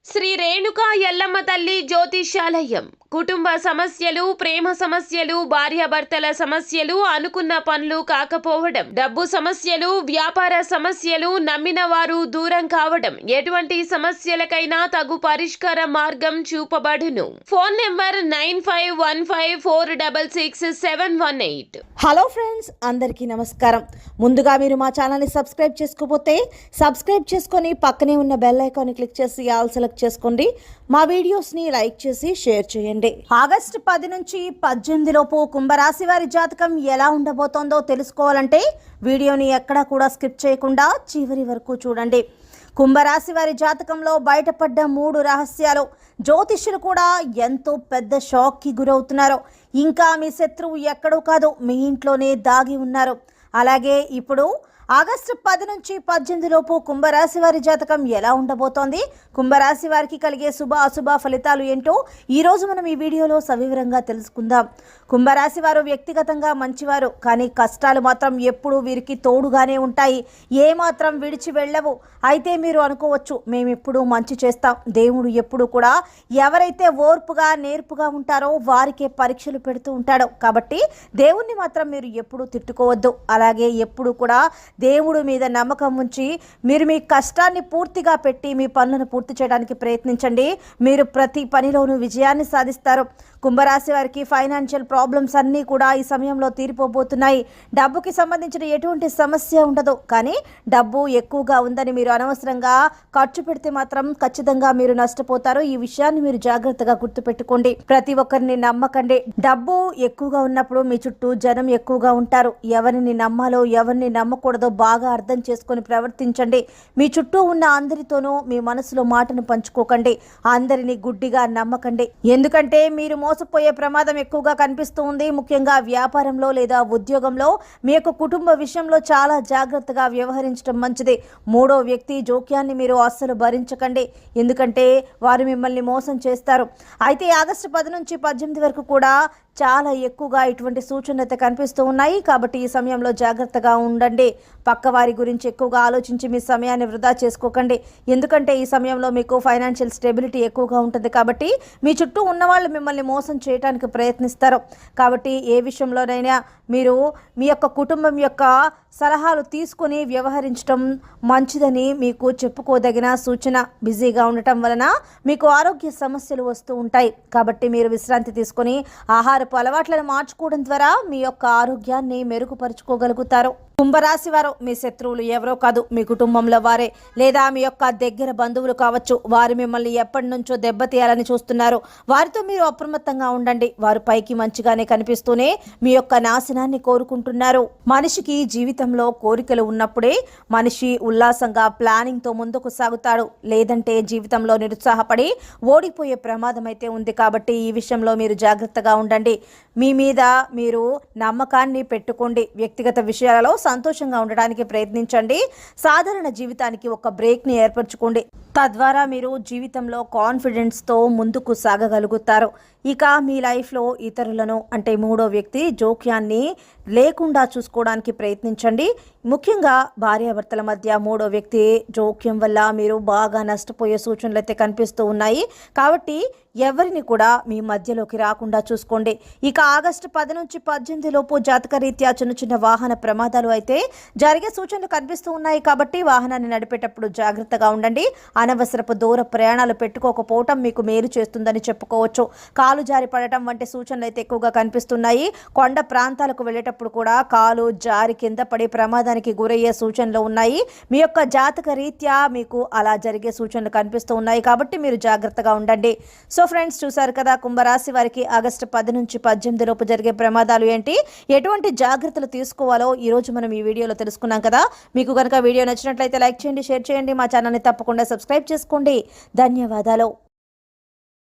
శ్రీ రేణుకా ఎల్లమ్మ తల్లి జ్యోతిష్యాలయం కుటుంబ సమస్యలు, ప్రేమ సమస్యలు, భార్యాభర్తల సమస్యలు, అనుకున్న పనులు కాకపోవడం, డబ్బు సమస్యలు, వ్యాపార సమస్యలు, నమ్మిన వారు దూరం కావడం, ఎటువంటి సమస్యలకైనా తగు పరిష్కార మార్గం చూపబడును. Phone number 9515466718. హలో ఫ్రెండ్స్, అందరికీ నమస్కారం. ముందుగా మీరు మా ఛానల్ని సబ్స్క్రైబ్ చేసుకోకపోతే సబ్స్క్రైబ్ చేసుకొని పక్కనే ఉన్న బెల్ ఐకాన్ని క్లిక్ చేసి ఆల్ సెలెక్ట్ చేసుకోండి. మా వీడియోస్ని లైక్ చేసి షేర్ చేయండి. ఆగస్టు 10 నుంచి 18 లోపు కుంభరాశి వారి జాతకం ఎలా ఉండబోతోందో తెలుసుకోవాలంటే వీడియోని ఎక్కడా కూడా స్కిప్ చేయకుండా చివరి వరకు చూడండి. కుంభరాశి వారి జాతకంలో బయటపడ్డ 3 రహస్యాలు జ్యోతిష్యులు కూడా ఎంతో పెద్ద షాక్కి గురవుతున్నారు. ఇంకా మీ శత్రువు ఎక్కడో కాదు, మీ ఇంట్లోనే దాగి ఉన్నారు. అలాగే ఇప్పుడు ఆగస్టు 10 నుంచి 18 లోపు కుంభరాశి వారి జాతకం ఎలా ఉండబోతోంది, కుంభరాశి వారికి కలిగే శుభ అశుభ ఫలితాలు ఏంటో ఈరోజు మనం ఈ వీడియోలో సవివరంగా తెలుసుకుందాం. కుంభరాశి వారు వ్యక్తిగతంగా మంచివారు, కానీ కష్టాలు మాత్రం ఎప్పుడూ వీరికి తోడుగానే ఉంటాయి, ఏమాత్రం విడిచి వెళ్ళవు. అయితే మీరు అనుకోవచ్చు, మేము ఎప్పుడూ మంచి చేస్తాం, దేవుడు ఎప్పుడు కూడా ఎవరైతే ఓర్పుగా నేర్పుగా ఉంటారో వారికే పరీక్షలు పెడుతూ ఉంటాడో, కాబట్టి దేవుణ్ణి మాత్రం మీరు ఎప్పుడూ తిట్టుకోవద్దు. అలాగే ఎప్పుడు కూడా దేవుడు మీద నమ్మకం ఉంచి మీరు మీ కష్టాన్ని పూర్తిగా పెట్టి మీ పనులను పూర్తి చేయడానికి ప్రయత్నించండి. మీరు ప్రతి పనిలోనూ విజయాన్ని సాధిస్తారు. కుంభరాశి వారికి ఫైనాన్షియల్ ప్రాబ్లమ్స్ అన్నీ కూడా ఈ సమయంలో తీరిపోబోతున్నాయి. డబ్బుకి సంబంధించిన ఎటువంటి సమస్య ఉండదు, కానీ డబ్బు ఎక్కువగా ఉందని మీరు అనవసరంగా ఖర్చు పెడితే మాత్రం ఖచ్చితంగా మీరు నష్టపోతారు. ఈ విషయాన్ని మీరు జాగ్రత్తగా గుర్తుపెట్టుకోండి. ప్రతి ఒక్కరిని నమ్మకండి. డబ్బు ఎక్కువగా ఉన్నప్పుడు మీ చుట్టూ జనం ఎక్కువగా ఉంటారు. ఎవరిని నమ్మాలో ఎవరిని నమ్మకూడదో బాగా అర్థం చేసుకొని ప్రవర్తించండి. మీ చుట్టూ ఉన్న అందరితోనూ మీ మనసులో మాటను పంచుకోకండి. అందరినీ గుడ్డిగా నమ్మకండి, ఎందుకంటే మీరు మోసపోయే ప్రమాదం ఎక్కువగా కనిపిస్తూ ఉంది. ముఖ్యంగా వ్యాపారంలో లేదా ఉద్యోగంలో మీ యొక్క కుటుంబ విషయంలో చాలా జాగ్రత్తగా వ్యవహరించడం మంచిది. మూడో వ్యక్తి జోక్యాన్ని మీరు అస్సలు భరించకండి, ఎందుకంటే వారు మిమ్మల్ని మోసం చేస్తారు. అయితే ఆగస్టు 10 నుంచి 18 వరకు కూడా చాలా ఎక్కువగా ఇటువంటి సూచనలు అయితే కనిపిస్తూ ఉన్నాయి. కాబట్టి ఈ సమయంలో జాగ్రత్తగా ఉండండి. పక్కవారి గురించి ఎక్కువగా ఆలోచించి మీ సమయాన్ని వృధా చేసుకోకండి, ఎందుకంటే ఈ సమయంలో మీకు ఫైనాన్షియల్ స్టెబిలిటీ ఎక్కువగా ఉంటుంది. కాబట్టి మీ చుట్టూ ఉన్నవాళ్ళు మిమ్మల్ని మోసం చేయడానికి ప్రయత్నిస్తారు. కాబట్టి ఏ విషయంలోనైనా మీరు మీ యొక్క కుటుంబం యొక్క సలహాలు తీసుకొని వ్యవహరించడం మంచిదని మీకు చెప్పుకోదగిన సూచన. బిజీగా ఉండటం వలన మీకు ఆరోగ్య సమస్యలు వస్తూ ఉంటాయి. కాబట్టి మీరు విశ్రాంతి తీసుకొని ఆహారపు అలవాట్లను మార్చుకోవడం ద్వారా మీ యొక్క ఆరోగ్యాన్ని మెరుగుపరుచుకోగలుగుతారు. కుంభరాశి వారు మీ శత్రువులు ఎవరో కాదు, మీ కుటుంబంలో వారే లేదా మీ యొక్క దగ్గర బంధువులు కావచ్చు. వారు మిమ్మల్ని ఎప్పటి నుంచో దెబ్బతీయాలని చూస్తున్నారు. వారితో మీరు అప్రమత్తంగా ఉండండి. వారు పైకి మంచిగానే కనిపిస్తూనే మీ యొక్క నాశనాన్ని కోరుకుంటున్నారు. మనిషికి జీవితంలో కోరికలు ఉన్నప్పుడే మనిషి ఉల్లాసంగా ప్లానింగ్తో ముందుకు సాగుతాడు, లేదంటే జీవితంలో నిరుత్సాహపడి ఓడిపోయే ప్రమాదం అయితే ఉంది. కాబట్టి ఈ విషయంలో మీరు జాగ్రత్తగా ఉండండి. మీ మీద మీరు నమ్మకాన్ని పెట్టుకోండి. వ్యక్తిగత విషయాలలో సంతోషంగా ఉండడానికి ప్రయత్నించండి. సాధారణ జీవితానికి ఒక బ్రేక్ని ఏర్పరచుకోండి. తద్వారా మీరు జీవితంలో కాన్ఫిడెన్స్తో ముందుకు సాగగలుగుతారు. ఇక మీ లైఫ్లో ఇతరులను అంటే మూడో వ్యక్తి జోక్యాన్ని లేకుండా చూసుకోవడానికి ప్రయత్నించండి. ముఖ్యంగా భార్యాభర్తల మధ్య మూడో వ్యక్తి జోక్యం వల్ల మీరు బాగా నష్టపోయే సూచనలు అయితే కనిపిస్తూ ఉన్నాయి. కాబట్టి ఎవరిని కూడా మీ మధ్యలోకి రాకుండా చూసుకోండి. ఇక ఆగస్టు 10 నుంచి 18 లోపు జాతక రీత్యా చిన్న చిన్న వాహన ప్రమాదాలు అయితే జరిగే సూచనలు కనిపిస్తూ ఉన్నాయి. కాబట్టి వాహనాన్ని నడిపేటప్పుడు జాగ్రత్తగా ఉండండి. అనవసరపు దూర ప్రయాణాలు పెట్టుకోకపోవటం మీకు మేలు చేస్తుందని చెప్పుకోవచ్చు. కాలు జారి పడటం వంటి సూచనలు అయితే ఎక్కువగా కనిపిస్తున్నాయి. కొండ ప్రాంతాలకు వెళ్ళేటప్పుడు కూడా కాలు జారి కింద పడే ప్రమాదానికి గురయ్యే సూచనలు ఉన్నాయి. మీ యొక్క జాతక రీత్యా మీకు అలా జరిగే సూచనలు కనిపిస్తూ ఉన్నాయి. కాబట్టి మీరు జాగ్రత్తగా ఉండండి. సో ఫ్రెండ్స్, చూసారు కదా కుంభరాశి వారికి ఆగస్టు 10 నుంచి 18 లోపు జరిగే ప్రమాదాలు ఏంటి, ఎటువంటి జాగ్రత్తలు తీసుకోవాలో ఈరోజు మనం ఈ వీడియోలో తెలుసుకున్నాం కదా. మీకు కనుక వీడియో నచ్చినట్లయితే లైక్ చేయండి, షేర్ చేయండి. మా ఛానల్ని తప్పకుండా సబ్స్క్రైబ్ చేసుకోండి. ధన్యవాదాలు.